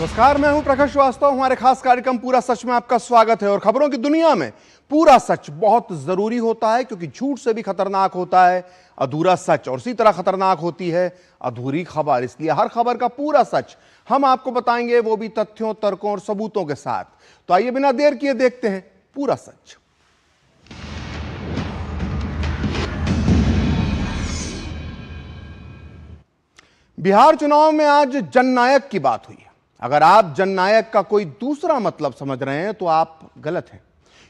नमस्कार, मैं हूं प्रखर श्रीवास्तव। हमारे खास कार्यक्रम पूरा सच में आपका स्वागत है। और खबरों की दुनिया में पूरा सच बहुत जरूरी होता है, क्योंकि झूठ से भी खतरनाक होता है अधूरा सच, और इसी तरह खतरनाक होती है अधूरी खबर। इसलिए हर खबर का पूरा सच हम आपको बताएंगे, वो भी तथ्यों, तर्कों और सबूतों के साथ। तो आइए बिना देर किए देखते हैं पूरा सच। बिहार चुनाव में आज जननायक की बात हुई है। अगर आप जननायक का कोई दूसरा मतलब समझ रहे हैं तो आप गलत हैं,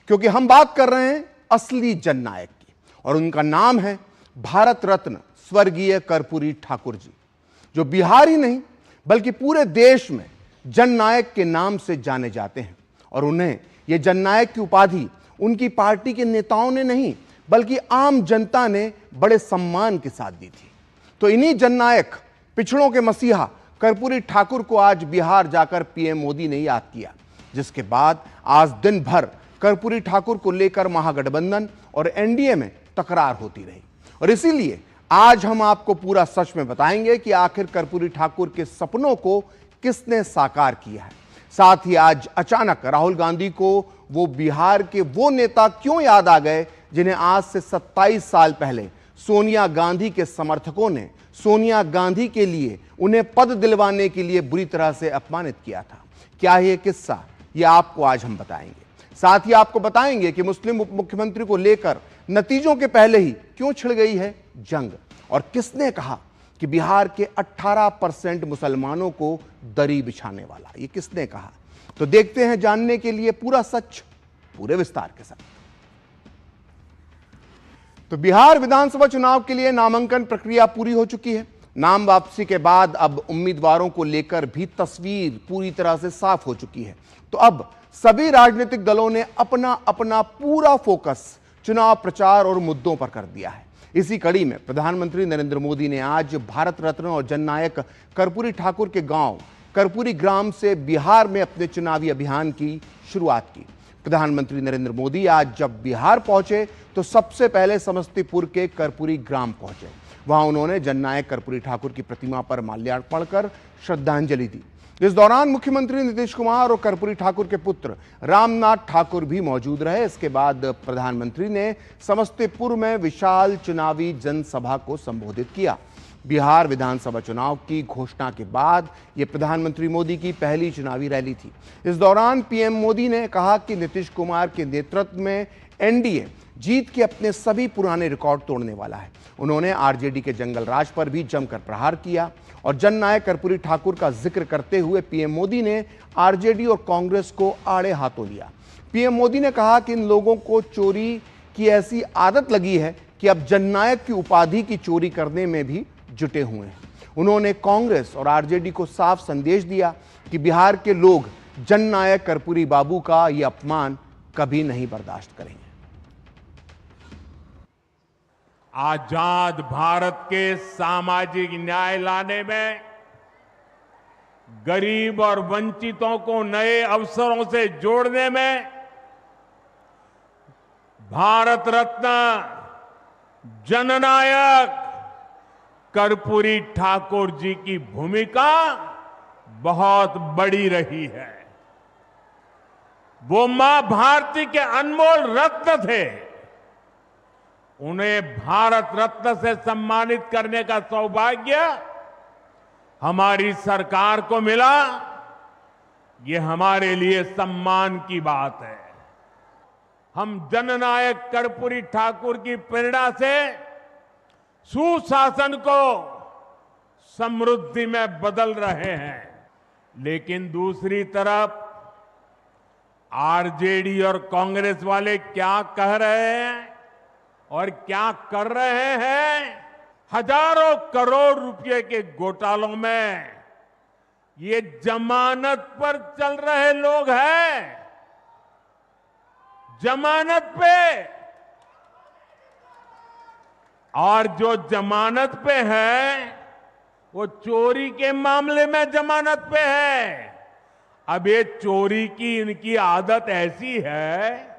क्योंकि हम बात कर रहे हैं असली जननायक की, और उनका नाम है भारत रत्न स्वर्गीय कर्पूरी ठाकुर जी, जो बिहार ही नहीं बल्कि पूरे देश में जननायक के नाम से जाने जाते हैं। और उन्हें यह जननायक की उपाधि उनकी पार्टी के नेताओं ने नहीं बल्कि आम जनता ने बड़े सम्मान के साथ दी थी। तो इन्हीं जननायक, पिछड़ों के मसीहा कर्पूरी ठाकुर को आज बिहार जाकर पीएम मोदी ने याद किया, जिसके बाद आज दिन भर कर्पूरी ठाकुर को लेकर महागठबंधन और एनडीए में तकरार होती रही। और इसीलिए आज हम आपको पूरा सच में बताएंगे कि आखिर कर्पूरी ठाकुर के सपनों को किसने साकार किया है। साथ ही आज अचानक राहुल गांधी को वो बिहार के वो नेता क्यों याद आ गए, जिन्हें आज से 27 साल पहले सोनिया गांधी के समर्थकों ने सोनिया गांधी के लिए उन्हें पद दिलवाने के लिए बुरी तरह से अपमानित किया था। क्या है ये किस्सा, ये आपको आज हम बताएंगे। साथ ही आपको बताएंगे कि मुस्लिम उप मुख्यमंत्री को लेकर नतीजों के पहले ही क्यों छिड़ गई है जंग, और किसने कहा कि बिहार के 18% मुसलमानों को दरी बिछाने वाला, ये किसने कहा। तो देखते हैं जानने के लिए पूरा सच पूरे विस्तार के साथ। तो बिहार विधानसभा चुनाव के लिए नामांकन प्रक्रिया पूरी हो चुकी है। नाम वापसी के बाद अब उम्मीदवारों को लेकर भी तस्वीर पूरी तरह से साफ हो चुकी है। तो अब सभी राजनीतिक दलों ने अपना अपना पूरा फोकस चुनाव प्रचार और मुद्दों पर कर दिया है। इसी कड़ी में प्रधानमंत्री नरेंद्र मोदी ने आज भारत रत्न और जननायक कर्पूरी ठाकुर के गांव कर्पूरी ग्राम से बिहार में अपने चुनावी अभियान की शुरुआत की। प्रधानमंत्री नरेंद्र मोदी आज जब बिहार पहुंचे तो सबसे पहले समस्तीपुर के कर्पूरी ग्राम पहुंचे। वहां उन्होंने जननायक कर्पूरी ठाकुर की प्रतिमा पर माल्यार्पण कर श्रद्धांजलि दी। इस दौरान मुख्यमंत्री नीतीश कुमार और कर्पूरी ठाकुर के पुत्र रामनाथ ठाकुर भी मौजूद रहे। इसके बाद प्रधानमंत्री ने समस्तीपुर में विशाल चुनावी जनसभा को संबोधित किया। बिहार विधानसभा चुनाव की घोषणा के बाद यह प्रधानमंत्री मोदी की पहली चुनावी रैली थी। इस दौरान पीएम मोदी ने कहा कि नीतीश कुमार के नेतृत्व में एनडीए जीत के अपने सभी पुराने रिकॉर्ड तोड़ने वाला है। उन्होंने आरजेडी के जंगल राज पर भी जमकर प्रहार किया, और जननायक कर्पूरी ठाकुर का जिक्र करते हुए पीएम मोदी ने आरजेडी और कांग्रेस को आड़े हाथों लिया। पीएम मोदी ने कहा कि इन लोगों को चोरी की ऐसी आदत लगी है कि अब जननायक की उपाधि की चोरी करने में भी जुटे हुए हैं। उन्होंने कांग्रेस और आरजेडी को साफ संदेश दिया कि बिहार के लोग जननायक कर्पूरी बाबू का यह अपमान कभी नहीं बर्दाश्त करेंगे। आजाद भारत के सामाजिक न्याय लाने में, गरीब और वंचितों को नए अवसरों से जोड़ने में भारत रत्न जननायक कर्पूरी ठाकुर जी की भूमिका बहुत बड़ी रही है। वो मां भारती के अनमोल रत्न थे। उन्हें भारत रत्न से सम्मानित करने का सौभाग्य हमारी सरकार को मिला। ये हमारे लिए सम्मान की बात है। हम जननायक कर्पूरी ठाकुर की प्रेरणा से सुशासन को समृद्धि में बदल रहे हैं। लेकिन दूसरी तरफ आरजेडी और कांग्रेस वाले क्या कह रहे हैं और क्या कर रहे हैं? हजारों करोड़ रुपए के घोटालों में ये जमानत पर चल रहे लोग हैं। जमानत पे, और जो जमानत पे है वो चोरी के मामले में जमानत पे है। अब ये चोरी की इनकी आदत ऐसी है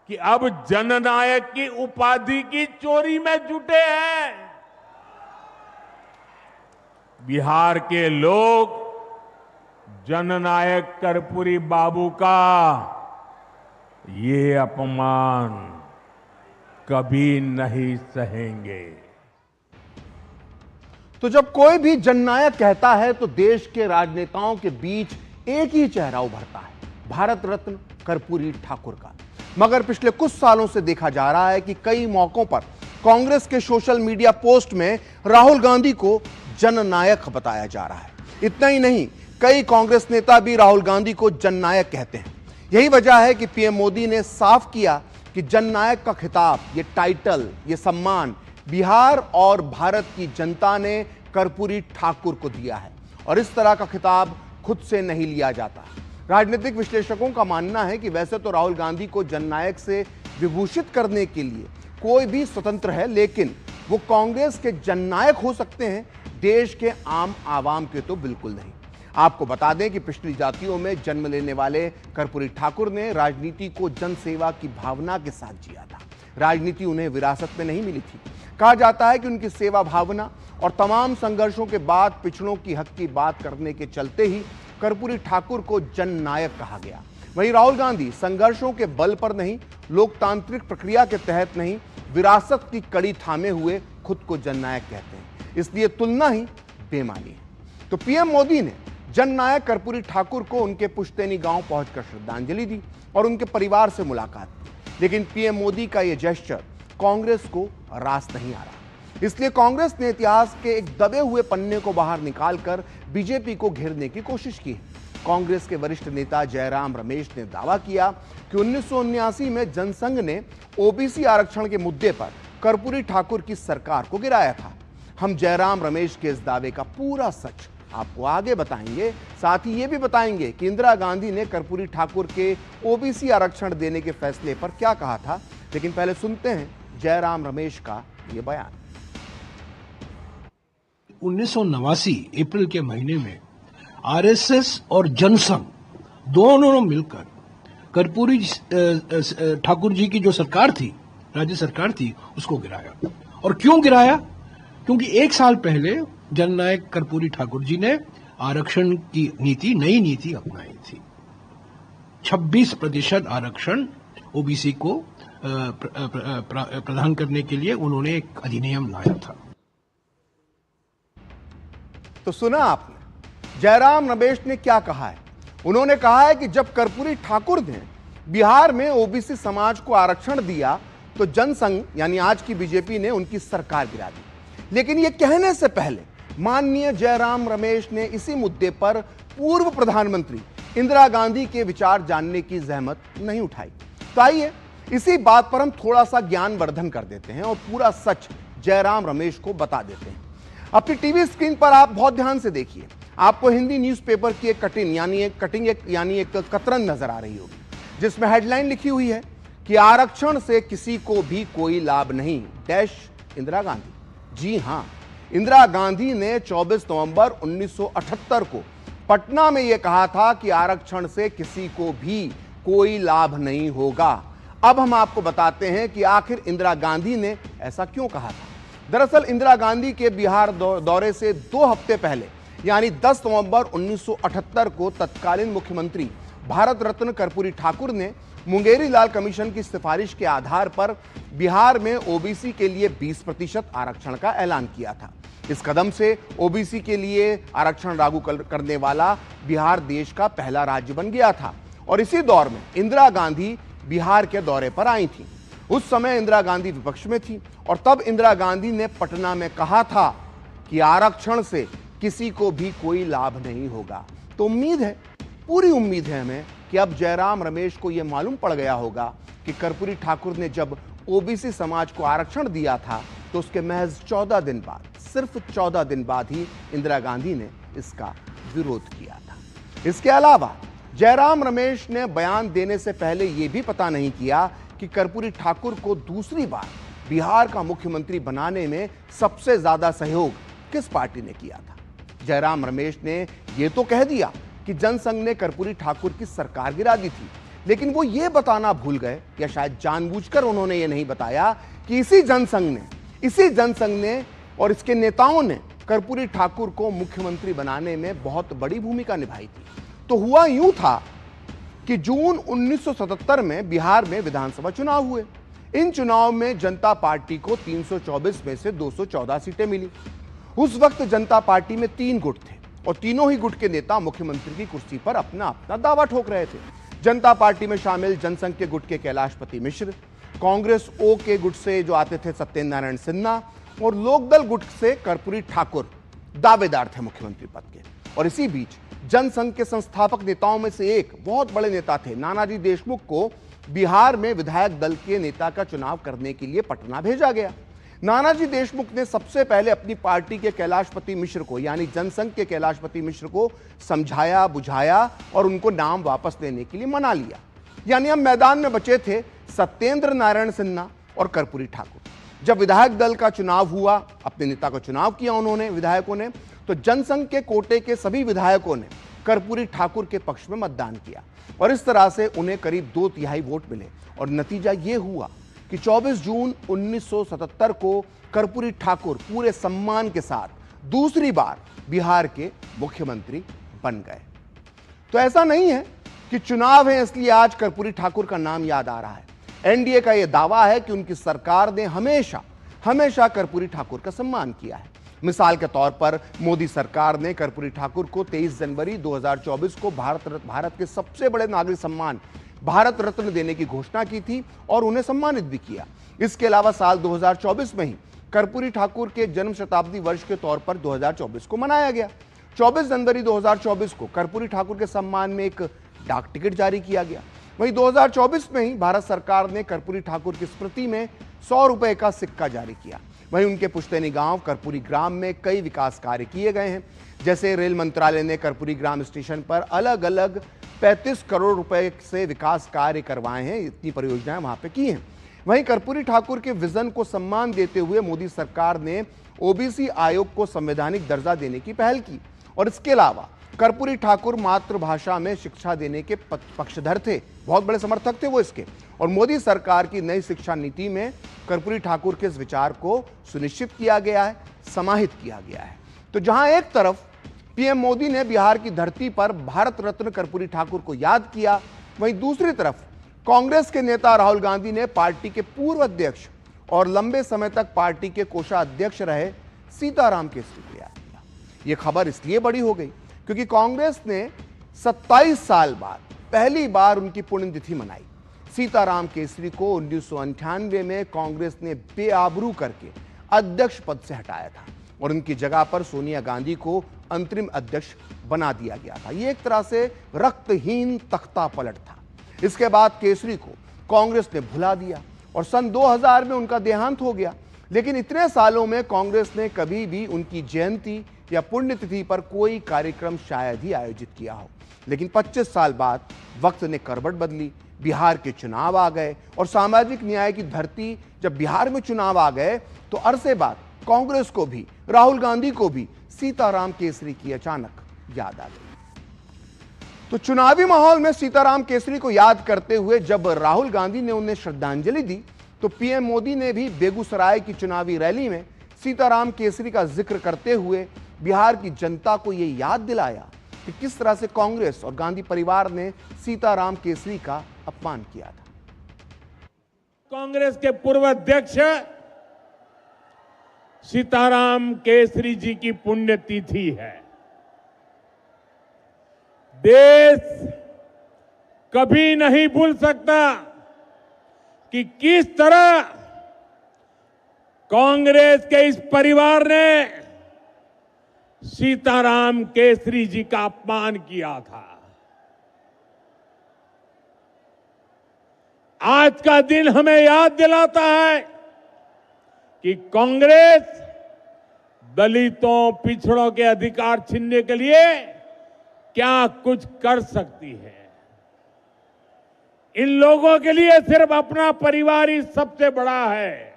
कि अब जननायक की उपाधि की चोरी में जुटे हैं। बिहार के लोग जननायक कर्पूरी बाबू का ये अपमान कभी नहीं सहेंगे। तो जब कोई भी जननायक कहता है तो देश के राजनेताओं के बीच एक ही चेहरा उभरता है, भारत रत्न कर्पूरी ठाकुर का। मगर पिछले कुछ सालों से देखा जा रहा है कि कई मौकों पर कांग्रेस के सोशल मीडिया पोस्ट में राहुल गांधी को जननायक बताया जा रहा है। इतना ही नहीं, कई कांग्रेस नेता भी राहुल गांधी को जननायक कहते हैं। यही वजह है कि पीएम मोदी ने साफ किया कि जननायक का खिताब, ये टाइटल, ये सम्मान बिहार और भारत की जनता ने कर्पूरी ठाकुर को दिया है और इस तरह का खिताब खुद से नहीं लिया जाता। राजनीतिक विश्लेषकों का मानना है कि वैसे तो राहुल गांधी को जननायक से विभूषित करने के लिए कोई भी स्वतंत्र है, लेकिन वो कांग्रेस के जननायक हो सकते हैं, देश के आम आवाम के तो बिल्कुल नहीं। आपको बता दें कि पिछड़ी जातियों में जन्म लेने वाले कर्पूरी ठाकुर ने राजनीति को जनसेवा की भावना के साथ जिया था। राजनीति उन्हें विरासत में नहीं मिली थी। कहा जाता है कि उनकी सेवा भावना और तमाम संघर्षों के बाद पिछड़ों की हक की बात करने के चलते ही कर्पूरी ठाकुर को जननायक कहा गया। वहीं राहुल गांधी संघर्षों के बल पर नहीं, लोकतांत्रिक प्रक्रिया के तहत नहीं, विरासत की कड़ी थामे हुए खुद को जननायक कहते हैं। इसलिए तुलना ही बेमानी है। तो पीएम मोदी ने जननायक कर्पूरी ठाकुर को उनके पुश्तैनी गांव पहुंचकर श्रद्धांजलि दी और उनके परिवार से मुलाकात की। लेकिन पीएम मोदी का यह जेस्चर कांग्रेस को रास नहीं आ रहा। इसलिए कांग्रेस ने इतिहास के एक दबे हुए पन्ने को बाहर निकालकर बीजेपी को घेरने की कोशिश की है। कांग्रेस के वरिष्ठ नेता जयराम रमेश ने दावा किया कि 1979 में जनसंघ ने ओबीसी आरक्षण के मुद्दे पर कर्पूरी ठाकुर की सरकार को गिराया था। हम जयराम रमेश के इस दावे का पूरा सच आपको आगे बताएंगे। साथ ही ये भी बताएंगे कि इंदिरा गांधी ने कर्पूरी ठाकुर के ओबीसी आरक्षण देने के फैसले पर क्या कहा था। लेकिन पहले सुनते हैं जयराम रमेश का ये बयान। 1989 अप्रैल के महीने में आरएसएस और जनसंघ दोनों ने मिलकर कर्पूरी ठाकुर जी की जो सरकार थी, राज्य सरकार थी, उसको गिराया। और क्यों गिराया? क्योंकि एक साल पहले जननायक कर्पूरी ठाकुर जी ने आरक्षण की नीति, नई नीति अपनाई थी। 26% आरक्षण ओबीसी को प्रदान करने के लिए उन्होंने एक अधिनियम लाया था। तो सुना आपने जयराम रमेश ने क्या कहा है। उन्होंने कहा है कि जब कर्पूरी ठाकुर ने बिहार में ओबीसी समाज को आरक्षण दिया तो जनसंघ यानी आज की बीजेपी ने उनकी सरकार गिरा दी। लेकिन यह कहने से पहले माननीय जयराम रमेश ने इसी मुद्दे पर पूर्व प्रधानमंत्री इंदिरा गांधी के विचार जानने की जहमत नहीं उठाई। तो आइए इसी बात पर हम थोड़ा सा ज्ञानवर्धन कर देते हैं और पूरा सच जयराम रमेश को बता देते हैं। अपनी टीवी स्क्रीन पर आप बहुत ध्यान से देखिए, आपको हिंदी न्यूज़पेपर की एक कटिंग एक कतरन नजर आ रही होगी, जिसमें हेडलाइन लिखी हुई है कि आरक्षण से किसी को भी कोई लाभ नहीं, डैश इंदिरा गांधी। जी हां, इंदिरा गांधी ने 24 नवंबर 1978 को पटना में यह कहा था कि आरक्षण से किसी को भी कोई लाभ नहीं होगा। अब हम आपको बताते हैं कि आखिर इंदिरा गांधी ने ऐसा क्यों कहा था। दरअसल इंदिरा गांधी के बिहार दौरे से 2 हफ्ते पहले यानी 10 नवंबर 1978 को तत्कालीन मुख्यमंत्री भारत रत्न कर्पूरी ठाकुर ने मुंगेरी लाल कमीशन की सिफारिश के आधार पर बिहार में ओबीसी के लिए 20% आरक्षण का ऐलान किया था। इस कदम से ओबीसी के लिए आरक्षण लागू करने वाला बिहार देश का पहला राज्य बन गया था। और इसी दौर में इंदिरा गांधी बिहार के दौरे पर आई थी। उस समय इंदिरा गांधी विपक्ष में थी और तब इंदिरा गांधी ने पटना में कहा था कि आरक्षण से किसी को भी कोई लाभ नहीं होगा। तो उम्मीद है, पूरी उम्मीद है हमें कि अब जयराम रमेश को यह मालूम पड़ गया होगा कि कर्पूरी ठाकुर ने जब ओबीसी समाज को आरक्षण दिया था तो उसके महज 14 दिन बाद, सिर्फ 14 दिन बाद ही इंदिरा गांधी ने इसका विरोध किया था। इसके अलावा जयराम रमेश ने बयान देने से पहले यह भी पता नहीं किया कि कर्पूरी ठाकुर को दूसरी बार बिहार का मुख्यमंत्री बनाने में सबसे ज्यादा सहयोग किस पार्टी ने किया था। जयराम रमेश ने यह तो कह दिया कि जनसंघ ने कर्पूरी ठाकुर की सरकार गिरा दी थी, लेकिन वो ये बताना भूल गए या शायद जानबूझकर उन्होंने ये नहीं बताया कि इसी जनसंघ ने और इसके नेताओं ने कर्पूरी ठाकुर को मुख्यमंत्री बनाने में बहुत बड़ी भूमिका निभाई थी। तो हुआ यूं था कि जून 1977 में बिहार में विधानसभा चुनाव हुए। इन चुनाव में जनता पार्टी को 324 में से 214 सीटें मिली। उस वक्त जनता पार्टी में 3 गुट थे और तीनों ही गुट के नेता मुख्यमंत्री की कुर्सी पर अपना अपना दावा ठोक रहे थे। जनता पार्टी में शामिल जनसंघ के गुट के कैलाशपति मिश्र, कांग्रेस ओ के गुट से जो आते थे सत्येंद्र नारायण सिन्हा और लोकदल गुट से कर्पूरी ठाकुर दावेदार थे मुख्यमंत्री पद के। और इसी बीच जनसंघ के संस्थापक नेताओं में से एक बहुत बड़े नेता थे नानाजी देशमुख को बिहार में विधायक दल के नेता का चुनाव करने के लिए पटना भेजा गया। नानाजी देशमुख ने सबसे पहले अपनी पार्टी के कैलाशपति मिश्र को यानी जनसंघ के कैलाशपति मिश्र को समझाया बुझाया और उनको नाम वापस लेने के लिए मना लिया। यानी अब मैदान में बचे थे सत्येंद्र नारायण सिन्हा और कर्पूरी ठाकुर। जब विधायक दल का चुनाव हुआ, अपने नेता का चुनाव किया उन्होंने विधायकों ने, तो जनसंघ के कोटे के सभी विधायकों ने कर्पूरी ठाकुर के पक्ष में मतदान किया और इस तरह से उन्हें करीब 2/3 वोट मिले। और नतीजा यह हुआ कि 24 जून 1977 को कर्पूरी ठाकुर पूरे सम्मान के साथ दूसरी बार बिहार के मुख्यमंत्री बन गए। तो ऐसा नहीं है कि चुनाव है इसलिए आज कर्पूरी ठाकुर का नाम याद आ रहा है। एनडीए का यह दावा है कि उनकी सरकार ने हमेशा कर्पूरी ठाकुर का सम्मान किया है। मिसाल के तौर पर मोदी सरकार ने कर्पूरी ठाकुर को 23 जनवरी 2024 को भारत के सबसे बड़े नागरिक सम्मान भारत रत्न देने की घोषणा की थी और उन्हें सम्मानित भी किया। इसके अलावा साल 2024 में ही कर्पूरी ठाकुर के जन्म शताब्दी वर्ष के तौर पर 2024 को मनाया गया। 24 जनवरी 2024 को कर्पूरी ठाकुर के सम्मान में एक डाक टिकट जारी किया गया। वहीं 2024 में ही भारत सरकार ने कर्पूरी ठाकुर की स्मृति में 100 रुपए का सिक्का जारी किया। वहीं उनके पुश्तैनी गांव कर्पूरी ग्राम में कई विकास कार्य किए गए हैं। जैसे रेल मंत्रालय ने कर्पूरी ग्राम स्टेशन पर अलग अलग 35 करोड़ रुपए से विकास कार्य करवाए हैं। इतनी परियोजनाएं वहां पे की हैं। वहीं कर्पूरी ठाकुर के विजन को सम्मान देते हुए मोदी सरकार ने ओबीसी आयोग को संवैधानिक दर्जा देने की पहल की और इसके अलावा कर्पूरी ठाकुर मातृभाषा में शिक्षा देने के पक्षधर थे, बहुत बड़े समर्थक थे वो इसके। और मोदी सरकार की नई शिक्षा नीति में कर्पूरी ठाकुर के इस विचार को सुनिश्चित किया गया है, समाहित किया गया है। तो जहां एक तरफ पीएम मोदी ने बिहार की धरती पर भारत रत्न कर्पूरी ठाकुर को याद किया, वहीं दूसरी तरफ कांग्रेस के नेता राहुल गांधी ने पार्टी के पूर्व अध्यक्ष और लंबे समय तक पार्टी के कोषाध्यक्ष रहे सीताराम केसरी को याद किया। यह खबर इसलिए बड़ी हो गई क्योंकि कांग्रेस ने 27 साल बाद पहली बार उनकी पुण्यतिथि मनाई। सीताराम केसरी को 1998 में कांग्रेस ने बेआबरू करके अध्यक्ष पद से हटाया था और उनकी जगह पर सोनिया गांधी को अंतरिम अध्यक्ष बना दिया गया था। यह एक तरह से रक्तहीन तख्ता पलट था। इसके बाद केसरी को कांग्रेस ने भुला दिया और सन 2000 में उनका देहांत हो गया। लेकिन इतने सालों में कांग्रेस ने कभी भी उनकी जयंती या पुण्यतिथि पर कोई कार्यक्रम शायद ही आयोजित किया हो। लेकिन 25 साल बाद वक्त ने करवट बदली, बिहार के चुनाव आ गए और सामाजिक न्याय की धरती जब बिहार में चुनाव आ गए तो अरसे बाद कांग्रेस को भी, राहुल गांधी को भी सीताराम केसरी की अचानक याद आ गई। तो चुनावी माहौल में सीताराम केसरी को याद करते हुए जब राहुल गांधी ने उन्हें श्रद्धांजलि दी तो पीएम मोदी ने भी बेगूसराय की चुनावी रैली में सीताराम केसरी का जिक्र करते हुए बिहार की जनता को यह याद दिलाया कि किस तरह से कांग्रेस और गांधी परिवार ने सीताराम केसरी का अपमान किया था। कांग्रेस के पूर्व अध्यक्ष सीताराम केसरी जी की पुण्यतिथि है। देश कभी नहीं भूल सकता कि किस तरह कांग्रेस के इस परिवार ने सीताराम केसरी जी का अपमान किया था। आज का दिन हमें याद दिलाता है कि कांग्रेस दलितों, पिछड़ों के अधिकार छीनने के लिए क्या कुछ कर सकती है। इन लोगों के लिए सिर्फ अपना परिवार ही सबसे बड़ा है।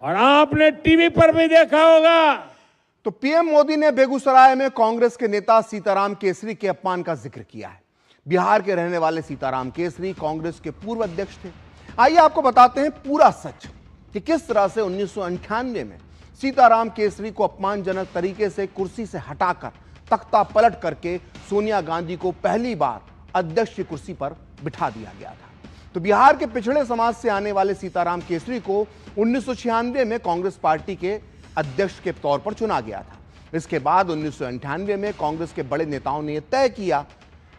और आपने टीवी पर भी देखा होगा। तो पीएम मोदी ने बेगूसराय में कांग्रेस के नेता सीताराम केसरी के अपमान का जिक्र किया है। बिहार के रहने वाले सीताराम केसरी कांग्रेस के पूर्व अध्यक्ष थे। आइए आपको बताते हैं पूरा सच कि किस तरह से 1998 में सीताराम केसरी को अपमानजनक तरीके से कुर्सी से हटाकर तख्ता पलट करके सोनिया गांधी को पहली बार अध्यक्ष की कुर्सी पर बिठा दिया गया था। तो बिहार के पिछड़े समाज से आने वाले सीताराम केसरी को 1996 में कांग्रेस पार्टी के अध्यक्ष के तौर पर चुना गया था। इसके बाद 1998 में कांग्रेस के बड़े नेताओं ने यह तय किया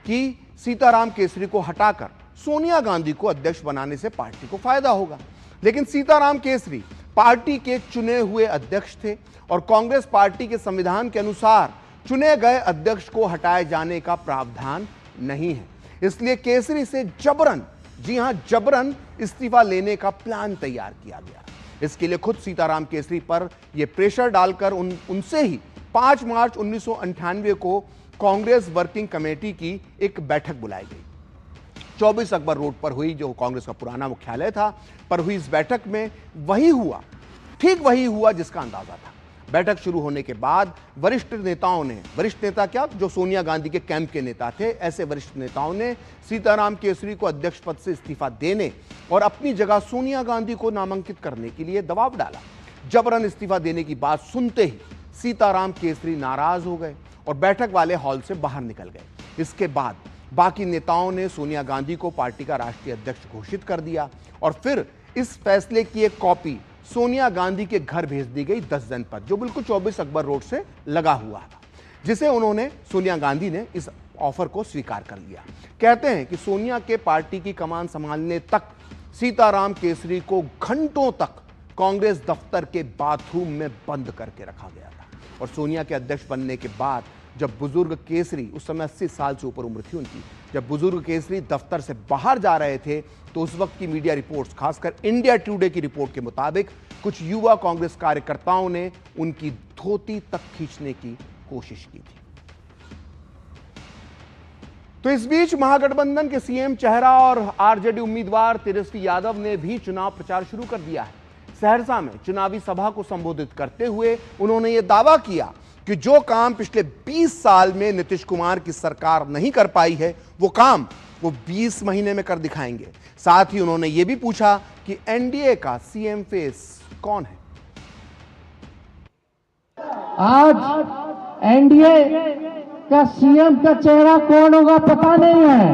कि सीताराम केसरी को हटाकर सोनिया गांधी को अध्यक्ष बनाने से पार्टी को फायदा होगा। लेकिन सीताराम केसरी पार्टी के चुने हुए अध्यक्ष थे और कांग्रेस पार्टी के संविधान के अनुसार चुने गए अध्यक्ष को हटाए जाने का प्रावधान नहीं है। इसलिए केसरी से जबरन, जी हां जबरन, इस्तीफा लेने का प्लान तैयार किया गया। इसके लिए खुद सीताराम केसरी पर यह प्रेशर डालकर उनसे ही 5 मार्च 1998 को कांग्रेस वर्किंग कमेटी की एक बैठक बुलाई गई। 24 अकबर रोड पर हुई, जो कांग्रेस का पुराना मुख्यालय था, पर हुई इस बैठक में ठीक वही हुआ जिसका अंदाजा था। बैठक शुरू होने के बाद वरिष्ठ नेता क्या, जो सोनिया गांधी के कैंप के नेता थे, ऐसे वरिष्ठ नेताओं ने सीताराम केसरी को अध्यक्ष पद से इस्तीफा देने और अपनी जगह सोनिया गांधी को नामांकित करने के लिए दबाव डाला। जबरन इस्तीफा देने की बात सुनते ही सीताराम केसरी नाराज हो गए और बैठक वाले हॉल से बाहर निकल गए। इसके बाद बाकी नेताओं ने सोनिया गांधी को पार्टी का राष्ट्रीय अध्यक्ष घोषित कर दिया और फिर इस फैसले की एक कॉपी सोनिया गांधी के घर भेज दी गई 10 जनपद, जो बिल्कुल 24 अकबर रोड से लगा हुआ था, जिसे सोनिया गांधी ने इस ऑफर को स्वीकार कर लिया। कहते हैं कि सोनिया के पार्टी की कमान संभालने तक सीताराम केसरी को घंटों तक कांग्रेस दफ्तर के बाथरूम में बंद करके रखा गया था। और सोनिया के अध्यक्ष बनने के बाद जब बुजुर्ग केसरी, उस समय 80 साल से ऊपर उम्र थी उनकी, जब बुजुर्ग केसरी दफ्तर से बाहर जा रहे थे, तो उस वक्त की मीडिया रिपोर्ट्स, खासकर इंडिया टुडे की रिपोर्ट के मुताबिक कुछ युवा कांग्रेस कार्यकर्ताओं ने उनकी धोती तक खींचने की कोशिश की थी। तो इस बीच महागठबंधन के सीएम चेहरा और आरजेडी उम्मीदवार तेजस्वी यादव ने भी चुनाव प्रचार शुरू कर दिया है। सहरसा में चुनावी सभा को संबोधित करते हुए उन्होंने यह दावा किया कि जो काम पिछले 20 साल में नीतीश कुमार की सरकार नहीं कर पाई है, वो काम वो 20 महीने में कर दिखाएंगे। साथ ही उन्होंने ये भी पूछा कि एनडीए का सीएम फेस कौन है। आज एनडीए का सीएम का चेहरा कौन होगा पता नहीं है।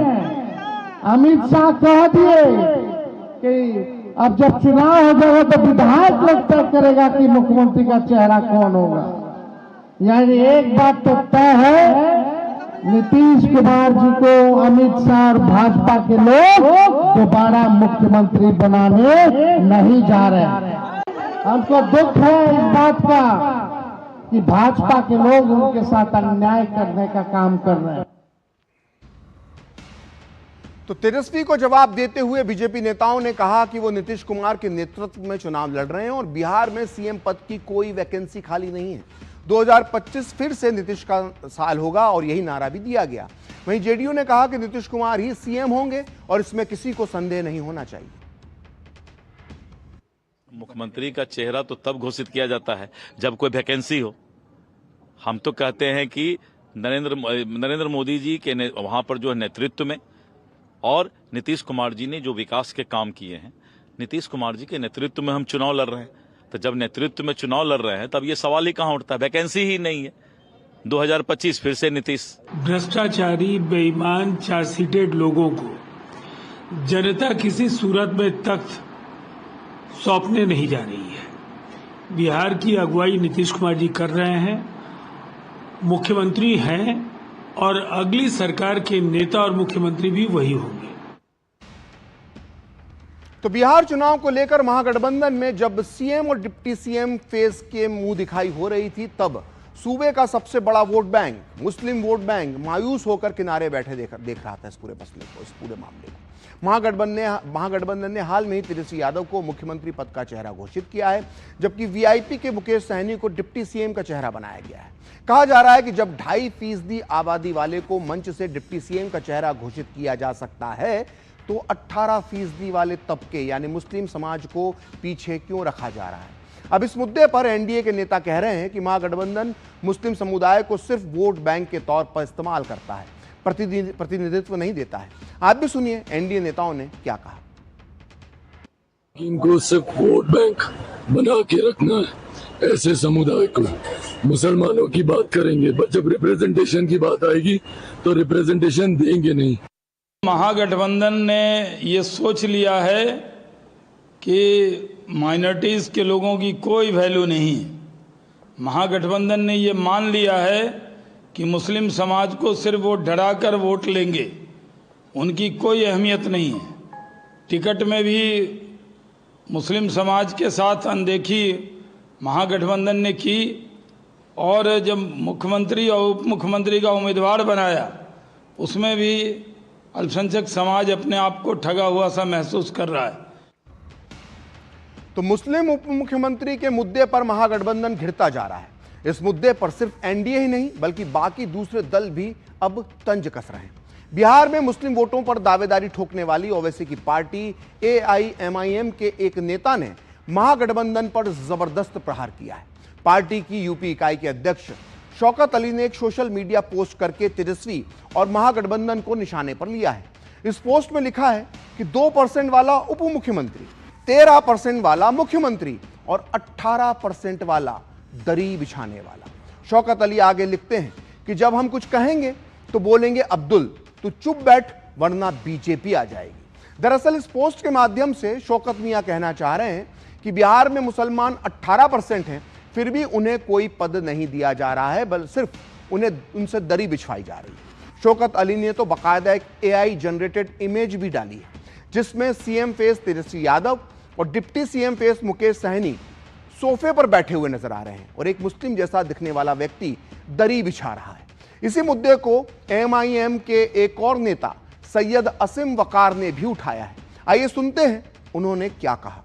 अमित शाह कह दिए कि अब जब चुनाव हो जाएगा तो विधायक लोग तय करेगा कि मुख्यमंत्री का चेहरा कौन होगा। यानी एक बात तो तय है, नीतीश कुमार जी को अमित शाह और भाजपा के लोग दोबारा मुख्यमंत्री बनाने नहीं जा रहे। हमको दुख है इस बात का कि भाजपा के लोग उनके साथ अन्याय करने का काम कर रहे हैं। तो तेजस्वी को जवाब देते हुए बीजेपी नेताओं ने कहा कि वो नीतीश कुमार के नेतृत्व में चुनाव लड़ रहे हैं और बिहार में सीएम पद की कोई वैकेंसी खाली नहीं है। 2025 फिर से नीतीश का साल होगा और यही नारा भी दिया गया। वहीं जेडीयू ने कहा कि नीतीश कुमार ही सीएम होंगे और इसमें किसी को संदेह नहीं होना चाहिए। मुख्यमंत्री का चेहरा तो तब घोषित किया जाता है जब कोई वैकेंसी हो। हम तो कहते हैं कि नरेंद्र मोदी जी के वहां पर जो नेतृत्व में और नीतीश कुमार जी ने जो विकास के काम किए हैं, नीतीश कुमार जी के नेतृत्व में हम चुनाव लड़ रहे हैं। तो जब नेतृत्व में चुनाव लड़ रहे हैं तब ये सवाल ही कहां उठता है, वैकेंसी ही नहीं है। 2025 फिर से नीतीश। भ्रष्टाचारी, बेईमान, चार्जशीटेड लोगों को जनता किसी सूरत में तख्त सौंपने नहीं जा रही है। बिहार की अगुवाई नीतीश कुमार जी कर रहे हैं, मुख्यमंत्री हैं और अगली सरकार के नेता और मुख्यमंत्री भी वही होंगे। तो बिहार चुनाव को लेकर महागठबंधन में जब सीएम और डिप्टी सीएम फेस के मुंह दिखाई हो रही थी, तब सूबे का सबसे बड़ा वोट बैंक, मुस्लिम वोट बैंक, मायूस होकर किनारे बैठे देख रहा था इस पूरे मसले को, इस पूरे मामले को। महागठबंधन ने हाल में ही तेजस्वी यादव को मुख्यमंत्री पद का चेहरा घोषित किया है, जबकि वीआईपी के मुकेश सहनी को डिप्टी सीएम का चेहरा बनाया गया है। कहा जा रहा है कि जब 2.5% आबादी वाले को मंच से डिप्टी सीएम का चेहरा घोषित किया जा सकता है, तो 18% वाले तबके यानी मुस्लिम समाज को पीछे क्यों रखा जा रहा है। अब इस मुद्दे पर एनडीए के नेता कह रहे हैं कि महागठबंधन मुस्लिम समुदाय को सिर्फ वोट बैंक के तौर पर इस्तेमाल करता है, प्रतिनिधित्व नहीं देता है। आप भी सुनिए एनडीए नेताओं ने क्या कहा। इनको सिर्फ वोट बैंक बना के रखना है ऐसे समुदाय को। मुसलमानों की बात करेंगे, बट जब रिप्रेजेंटेशन की बात आएगी तो रिप्रेजेंटेशन देंगे नहीं। महागठबंधन ने ये सोच लिया है कि माइनॉरिटीज़ के लोगों की कोई वैल्यू नहीं है। महागठबंधन ने ये मान लिया है कि मुस्लिम समाज को सिर्फ वो डरा कर वोट लेंगे, उनकी कोई अहमियत नहीं है। टिकट में भी मुस्लिम समाज के साथ अनदेखी महागठबंधन ने की, और जब मुख्यमंत्री और उप मुख्यमंत्री का उम्मीदवार बनाया उसमें भी अल्पसंख्यक समाज अपने आप को ठगा हुआ सा महसूस कर रहा है। तो मुस्लिम उप मुख्यमंत्री के मुद्दे पर महागठबंधन घिरता जा रहा है। इस मुद्दे पर सिर्फ एनडीए ही नहीं बल्कि बाकी दूसरे दल भी अब तंज कस रहे हैं। बिहार में मुस्लिम वोटों पर दावेदारी ठोकने वाली ओवैसी की पार्टी एआईएमआईएम के एक नेता ने महागठबंधन पर जबरदस्त प्रहार किया है। पार्टी की यूपी इकाई के अध्यक्ष शौकत अली ने एक सोशल मीडिया पोस्ट करके तेजस्वी और महागठबंधन को निशाने पर लिया है। इस पोस्ट में लिखा है कि 2% वाला उप मुख्यमंत्री, 13% वाला मुख्यमंत्री और 18% वाला दरी बिछाने वाला। शौकत अली आगे लिखते हैं कि जब हम कुछ कहेंगे तो बोलेंगे अब्दुल तू चुप बैठ वरना बीजेपी आ जाएगी। दरअसल इस पोस्ट के माध्यम से शौकत मियां कहना चाह रहे हैं कि बिहार में मुसलमान 18% हैं, फिर भी उन्हें कोई पद नहीं दिया जा रहा है, बल्कि सिर्फ उनसे दरी बिछवाई जा रही है। शौकत अली ने तो बाकायदा एक एआई जनरेटेड इमेज भी डाली है जिसमें सीएम फेस तेजस्वी यादव और deputy CM face Mukesh Sahani सोफे पर बैठे हुए नजर आ रहे हैं और एक मुस्लिम जैसा दिखने वाला व्यक्ति दरी बिछा रहा है। इसी मुद्दे को एमआईएम के एक और नेता सैयद असीम वकार ने भी उठाया है। आइए सुनते हैं उन्होंने क्या कहा।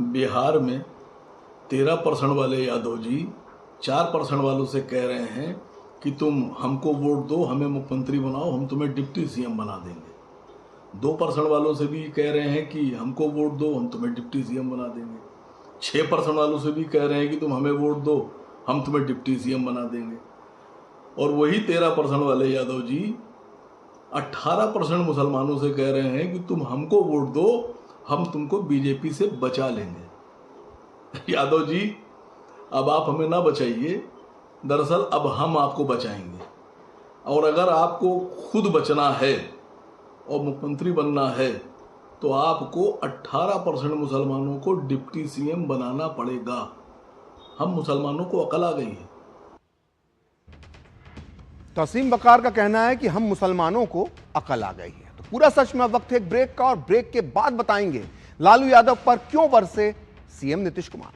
बिहार में 13% वाले यादव जी 4% वालों से कह रहे हैं कि तुम हमको वोट दो, हमें मुख्यमंत्री बनाओ, हम तुम्हें डिप्टी सीएम बना देंगे। 2% वालों से भी कह रहे हैं कि हमको वोट दो, हम तुम्हें डिप्टी सीएम बना देंगे। 6% वालों से भी कह रहे हैं कि तुम हमें वोट दो, हम तुम्हें डिप्टी सीएम बना देंगे। और वही 13% वाले यादव जी 18% मुसलमानों से कह रहे हैं कि तुम हमको वोट दो, हम तुमको बीजेपी से बचा लेंगे। यादव जी अब आप हमें ना बचाइए, दरअसल अब हम आपको बचाएंगे। और अगर आपको खुद बचना है और मुख्यमंत्री बनना है तो आपको 18% मुसलमानों को डिप्टी सीएम बनाना पड़ेगा। हम मुसलमानों को अकल आ गई है। तो असीम वकार का कहना है कि हम मुसलमानों को अकल आ गई है। तो पूरा सच में वक्त है एक ब्रेक का और ब्रेक के बाद बताएंगे लालू यादव पर क्यों बरसे सीएम नीतीश कुमार।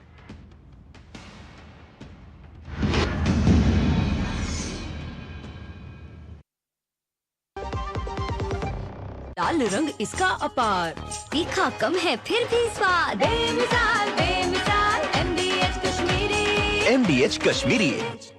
लाल रंग इसका अपार, तीखा कम है फिर भी स्वाद, बेमिसाल बेमिसाल MDH Kashmiri, MDH Kashmiri.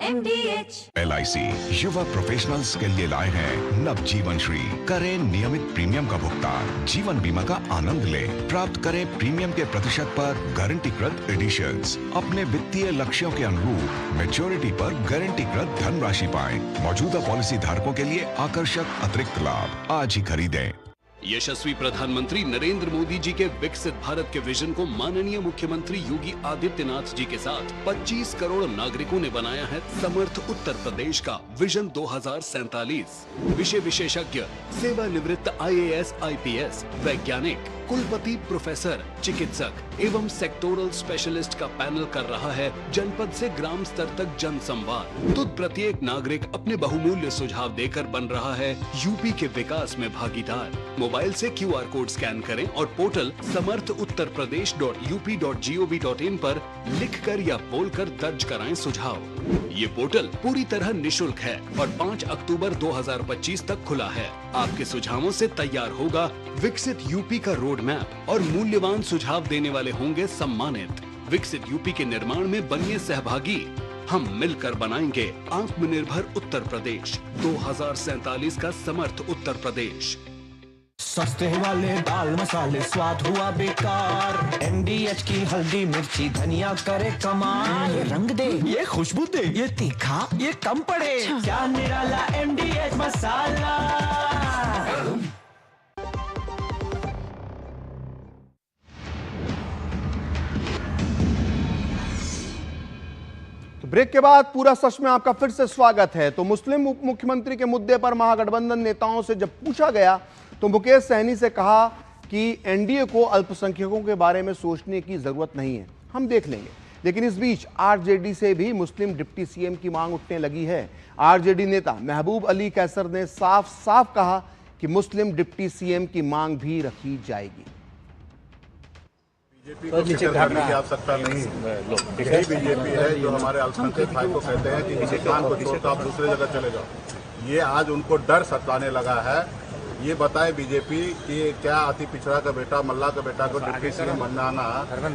MDH। LIC युवा प्रोफेशनल्स के लिए लाए हैं नव जीवन श्री। करें नियमित प्रीमियम का भुगतान, जीवन बीमा का आनंद लें, प्राप्त करें प्रीमियम के प्रतिशत पर गारंटीकृत एडिशंस, अपने वित्तीय लक्ष्यों के अनुरूप मैच्योरिटी पर गारंटीकृत धनराशि पाएं। मौजूदा पॉलिसी धारकों के लिए आकर्षक अतिरिक्त लाभ। आज ही खरीदें। यशस्वी प्रधानमंत्री नरेंद्र मोदी जी के विकसित भारत के विजन को माननीय मुख्यमंत्री योगी आदित्यनाथ जी के साथ 25 करोड़ नागरिकों ने बनाया है समर्थ उत्तर प्रदेश का विजन 2047। विषय विशेषज्ञ, सेवानिवृत्त IAS IPS वैज्ञानिक, कुलपति, प्रोफेसर, चिकित्सक एवं सेक्टोरल स्पेशलिस्ट का पैनल कर रहा है जनपद से ग्राम स्तर तक जन संवाद। तो प्रत्येक नागरिक अपने बहुमूल्य सुझाव देकर बन रहा है यूपी के विकास में भागीदार। मोबाइल से QR कोड स्कैन करें और पोर्टल samarthuttarpradesh.up.gov.in पर लिखकर या बोलकर दर्ज कराएं सुझाव। ये पोर्टल पूरी तरह निशुल्क है और 5 अक्टूबर 2025 तक खुला है। आपके सुझावों से तैयार होगा विकसित यूपी का रोड मैप और मूल्यवान सुझाव देने वाले होंगे सम्मानित। विकसित यूपी के निर्माण में बनिए सहभागी। हम मिलकर बनाएंगे आत्मनिर्भर उत्तर प्रदेश 2047 का समर्थ उत्तर प्रदेश। सस्ते वाले दाल मसाले स्वाद हुआ बेकार, MDH की हल्दी मिर्ची धनिया करे कमाल। ये रंग दे, ये खुशबू दे, ये तीखा, ये कम पड़े, क्या निराला MDH मसाला। ब्रेक के बाद पूरा सच में आपका फिर से स्वागत है। तो मुस्लिम उप मुख्यमंत्री के मुद्दे पर महागठबंधन नेताओं से जब पूछा गया तो मुकेश सहनी से कहा कि एनडीए को अल्पसंख्यकों के बारे में सोचने की जरूरत नहीं है, हम देख लेंगे। लेकिन इस बीच आरजेडी से भी मुस्लिम डिप्टी सीएम की मांग उठने लगी है। आरजेडी नेता महबूब अली कैसर ने साफ साफ कहा कि मुस्लिम डिप्टी सीएम की मांग भी रखी जाएगी। बीजेपी को फिक्र करने की आवश्यकता नहीं है। यही बीजेपी है जो हमारे अल्पसंख्यक भाई को कहते हैं कि हिंदुस्तान को छोड़कर आप दूसरे जगह चले जाओ। ये आज उनको डर सताने लगा है। ये बताए बीजेपी कि क्या अति पिछड़ा का बेटा, मल्ला का बेटा को डिप्टी सीएम बनाना,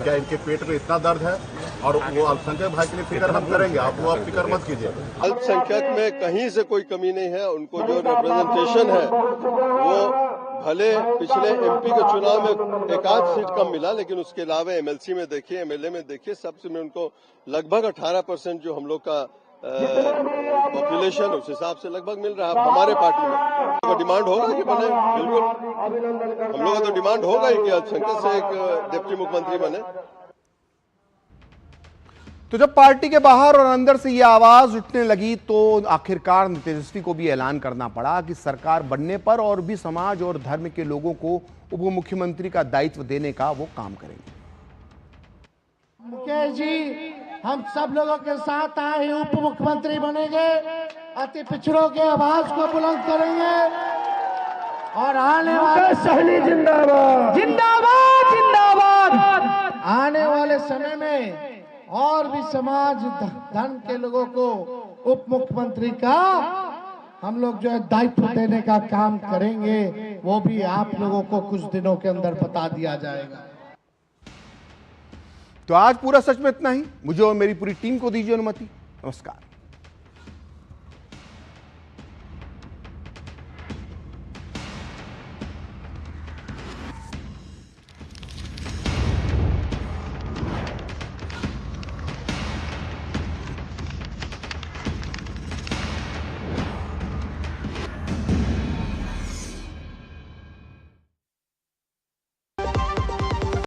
क्या इनके पेट में इतना दर्द है? और वो अल्पसंख्यक भाई के लिए फिक्र हम करेंगे, आप वो फिक्र मत कीजिए। अल्पसंख्यक में कहीं से कोई कमी नहीं है। उनको जो रिप्रेजेंटेशन है वो भले पिछले एमपी के चुनाव में एक आध सीट कम मिला, लेकिन उसके अलावा एमएलसी में देखिए, एमएलए में देखिए, सबसे में उनको लगभग 18% जो हम लोग का पॉपुलेशन उस हिसाब से लगभग मिल रहा है। हमारे पार्टी में तो डिमांड होगा कि बने, बिल्कुल हम लोग का तो डिमांड होगा ही कि अल्पसंख्यक से एक डिप्टी मुख्यमंत्री बने। तो जब पार्टी के बाहर और अंदर से ये आवाज उठने लगी तो आखिरकार तेजस्वी को भी ऐलान करना पड़ा कि सरकार बनने पर और भी समाज और धर्म के लोगों को उप मुख्यमंत्री का दायित्व देने का वो काम करेंगे। मुकेश जी, हम सब लोगों के साथ आए उप मुख्यमंत्री बनेंगे, अति पिछड़ों के आवाज को बुलंद करेंगे और आने वाले सहनी जिंदाबाद जिंदाबाद जिंदाबाद आने वाले समय में और भी समाज धर्म के लोगों को उप मुख्यमंत्री का हम लोग जो है दायित्व देने का काम करेंगे। वो भी आप लोगों को कुछ दिनों के अंदर बता दिया जाएगा। तो आज पूरा सच में इतना ही। मुझे और मेरी पूरी टीम को दीजिए अनुमति। नमस्कार।